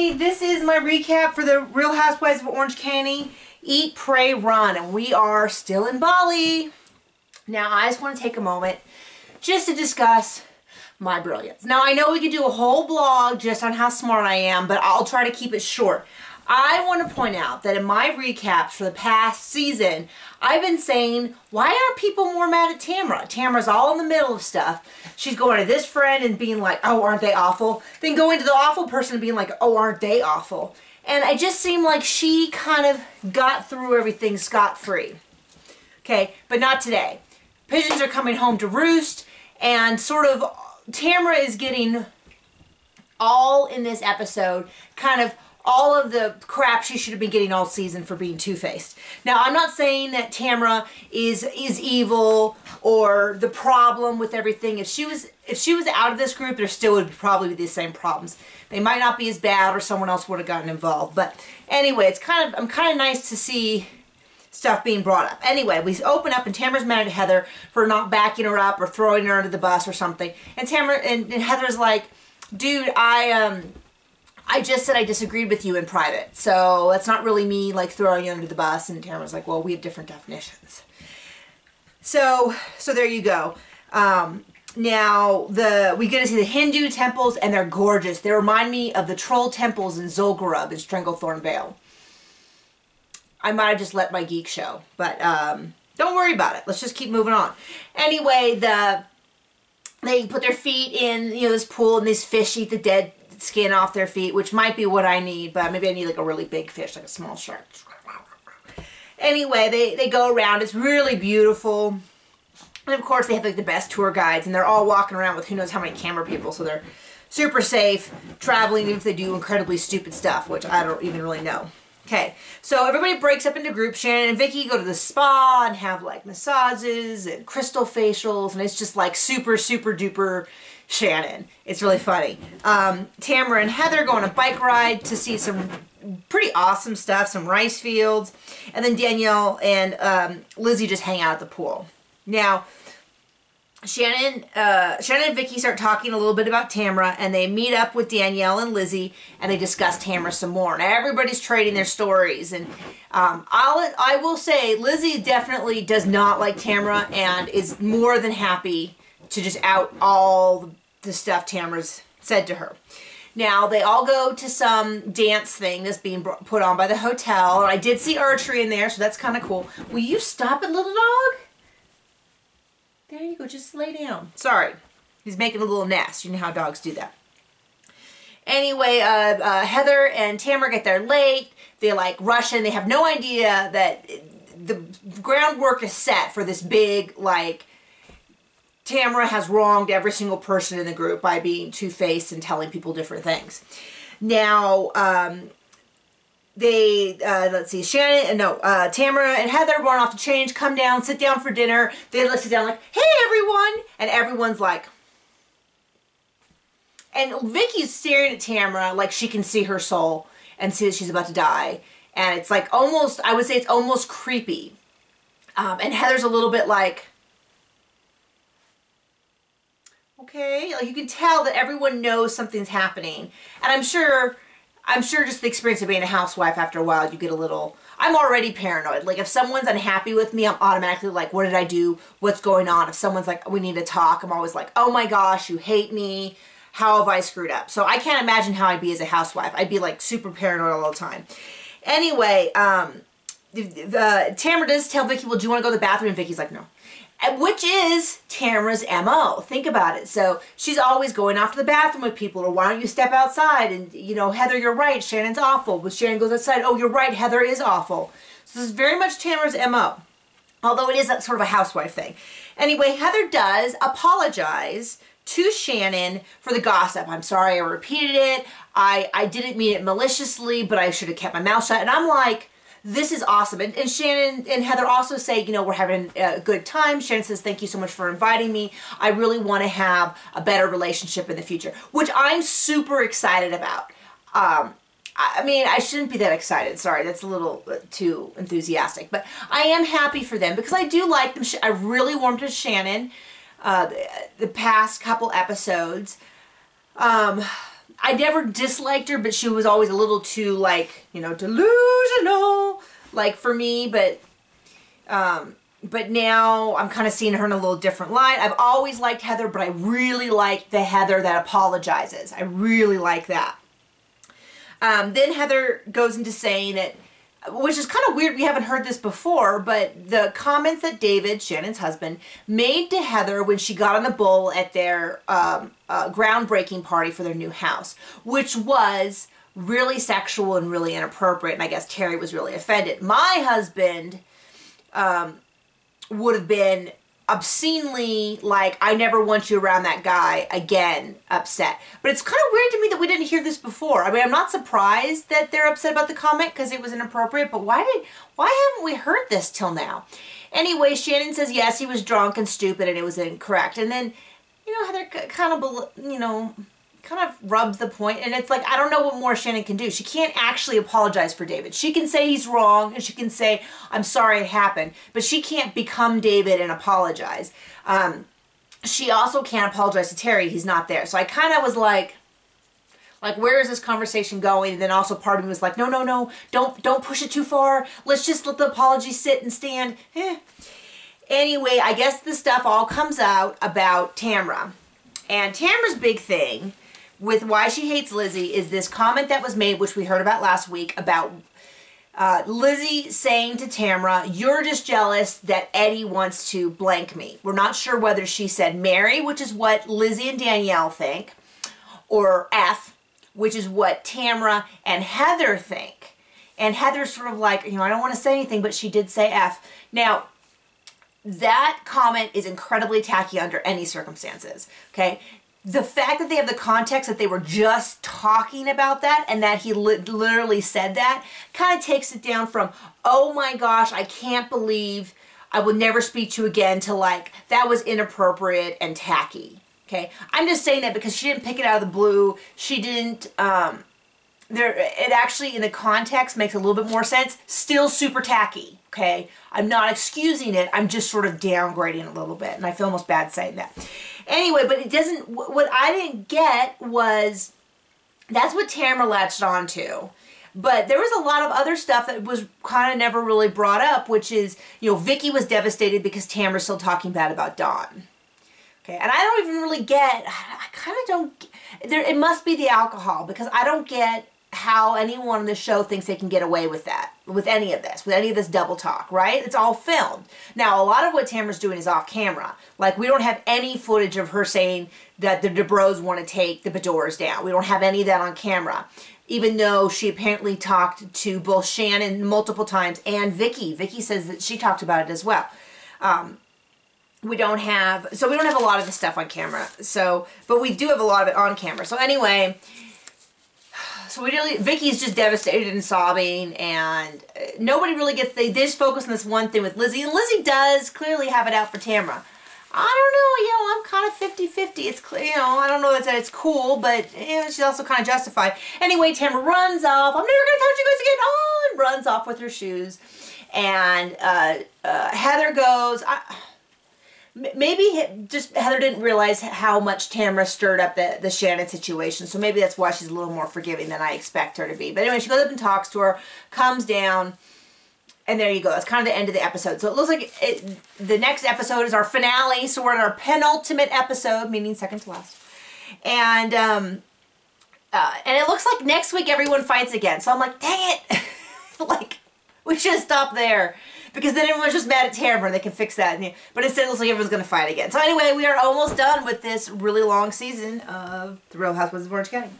Hey, this is my recap for the Real Housewives of Orange County Eat, Pray, Run, and we are still in Bali. Now, I just want to take a moment just to discuss my brilliance. Now, I know we could do a whole blog just on how smart I am, but I'll try to keep it short. I want to point out that in my recaps for the past season, I've been saying, why aren't people more mad at Tamra? Tamra's all in the middle of stuff. She's going to this friend and being like, oh, aren't they awful? Then going to the awful person and being like, oh, aren't they awful? And it just seemed like she kind of got through everything scot-free. Okay, but not today. Pigeons are coming home to roost, and sort of Tamra is getting all in this episode, kind of all of the crap she should have been getting all season for being two-faced. Now, I'm not saying that Tamra is evil or the problem with everything. If she was out of this group, there still would probably be the same problems. They might not be as bad, or someone else would have gotten involved. But anyway, I'm kind of nice to see stuff being brought up. Anyway, we open up and Tamra's mad at Heather for not backing her up or throwing her under the bus or something. And Heather's like, dude, I just said I disagreed with you in private, so that's not really me like throwing you under the bus. And Tamara's like, well, we have different definitions. So there you go. Now we get to see the Hindu temples, and they're gorgeous. They remind me of the troll temples in Zul'Gurub in Stranglethorn Vale. I might have just let my geek show, but don't worry about it. Let's just keep moving on. Anyway, they put their feet in this pool, and these fish eat the dead skin off their feet, which might be what I need, but maybe I need like a really big fish, like a small shark. Anyway, they go around. It's really beautiful. And of course, they have like the best tour guides, and they're all walking around with who knows how many camera people, so they're super safe traveling, even if they do incredibly stupid stuff, which I don't even really know. Okay, so everybody breaks up into groups. Shannon and Vicky go to the spa and have like massages and crystal facials, and it's just like super, super duper Shannon. It's really funny. Tamra and Heather go on a bike ride to see some pretty awesome stuff, some rice fields, and then Danielle and Lizzie just hang out at the pool. Now, Shannon and Vicky start talking a little bit about Tamra, and they meet up with Danielle and Lizzie, and they discuss Tamra some more. And everybody's trading their stories, and I will say Lizzie definitely does not like Tamra and is more than happy to just out all the stuff Tamra's said to her. Now, they all go to some dance thing that's being put on by the hotel. I did see archery in there, so that's kind of cool. Will you stop it, little dog? There you go, just lay down. Sorry, he's making a little nest. You know how dogs do that. Anyway, Heather and Tamra get there late. They like rush in. They have no idea that the groundwork is set for this big, like, Tamra has wronged every single person in the group by being two-faced and telling people different things. Now, let's see, Tamra and Heather run off to change, come down, sit down for dinner. They sit down like, hey, everyone. And everyone's like, and Vicky's staring at Tamra like she can see her soul and see that she's about to die. And it's like almost, I would say it's almost creepy. And Heather's a little bit like, okay, like you can tell that everyone knows something's happening. And I'm sure just the experience of being a housewife, after a while, you get a little, I'm already paranoid. Like if someone's unhappy with me, I'm automatically like, what did I do? What's going on? If someone's like, we need to talk, I'm always like, oh my gosh, you hate me. How have I screwed up? So I can't imagine how I'd be as a housewife. I'd be like super paranoid all the time. Anyway, Tamra does tell Vicky, well, do you want to go to the bathroom? And Vicky's like, no. Which is Tamra's MO. Think about it. So she's always going off to the bathroom with people, or why don't you step outside? And, Heather, you're right. Shannon's awful. But Shannon goes outside. Oh, you're right. Heather is awful. So this is very much Tamra's MO. Although it is sort of a housewife thing. Anyway, Heather does apologize to Shannon for the gossip. I'm sorry I repeated it. I didn't mean it maliciously, but I should have kept my mouth shut. And I'm like, this is awesome. And Shannon and Heather also say, we're having a good time. Shannon says, thank you so much for inviting me. I really want to have a better relationship in the future, which I'm super excited about. I mean, I shouldn't be that excited. Sorry, that's a little too enthusiastic. But I am happy for them because I do like them. I really warmed to Shannon the past couple episodes. I never disliked her, but she was always a little too, like, you know, delusional, like, for me, but now I'm kind of seeing her in a little different light. I've always liked Heather, but I really like the Heather that apologizes. I really like that. Then Heather goes into saying that, which is kind of weird, we haven't heard this before, but the comments that David, Shannon's husband, made to Heather when she got on the bull at their groundbreaking party for their new house, which was really sexual and really inappropriate, and I guess Terry was really offended. My husband would have been obscenely, like, I never want you around that guy again, upset. But it's kind of weird to me that we didn't hear this before. I mean, I'm not surprised that they're upset about the comment because it was inappropriate, but why haven't we heard this till now? Anyway, Shannon says, yes, he was drunk and stupid and it was incorrect. And then, you know, Heather kind of, you know, kind of rubs the point, and it's like, I don't know what more Shannon can do. She can't actually apologize for David. She can say he's wrong, and she can say, I'm sorry it happened, but she can't become David and apologize. She also can't apologize to Terry. He's not there. So I kind of was like, where is this conversation going? And then also part of me was like, no, don't push it too far. Let's just let the apology sit and stand. Anyway, I guess the stuff all comes out about Tamra. And Tamra's big thing with why she hates Lizzie is this comment that was made, which we heard about last week, about Lizzie saying to Tamra, you're just jealous that Eddie wants to blank me. We're not sure whether she said Mary, which is what Lizzie and Danielle think, or F, which is what Tamra and Heather think. And Heather's sort of like, you know, I don't want to say anything, but she did say F. Now, that comment is incredibly tacky under any circumstances, okay? The fact that they have the context that they were just talking about that and that he literally said that kind of takes it down from, oh my gosh, I can't believe I will never speak to you again, to like, that was inappropriate and tacky, okay? I'm just saying that because she didn't pick it out of the blue. She didn't, it actually in the context makes a little bit more sense. Still super tacky, okay? I'm not excusing it. I'm just sort of downgrading a little bit, and I feel almost bad saying that. Anyway, but it doesn't, what I didn't get was, that's what Tamra latched on to. But there was a lot of other stuff that was kind of never really brought up, which is, you know, Vicky was devastated because Tamra's still talking bad about Dawn. Okay, and I don't even really get, I kind of don't, it must be the alcohol, because I don't get how anyone on the show thinks they can get away with that, with any of this double talk, right? It's all filmed. Now, a lot of what Tamra's doing is off camera. Like, we don't have any footage of her saying that the DeBros want to take the Bedores down. We don't have any of that on camera, even though she apparently talked to both Shannon multiple times and Vicky. Vicky says that she talked about it as well. We don't have a lot of the stuff on camera. So, but we do have a lot of it on camera. So anyway, Vicky's just devastated and sobbing, and nobody really gets, they just focus on this one thing with Lizzie, and Lizzie does clearly have it out for Tamra. I don't know, I'm kind of 50-50. It's clear, I don't know that it's cool, but she's also kind of justified. Anyway, Tamra runs off. I'm never going to touch you guys again. Oh, and runs off with her shoes. And Heather goes, maybe just Heather didn't realize how much Tamra stirred up the Shannon situation, so maybe that's why she's a little more forgiving than I expect her to be. But anyway, she goes up and talks to her, comes down, and there you go. That's kind of the end of the episode. So it looks like the next episode is our finale, so we're in our penultimate episode, meaning second to last. And it looks like next week everyone fights again. So I'm like, dang it! Like, we should stop there. Because then everyone's just mad at Tamra and they can fix that. But instead it looks like everyone's going to fight again. So anyway, we are almost done with this really long season of The Real Housewives of Orange County.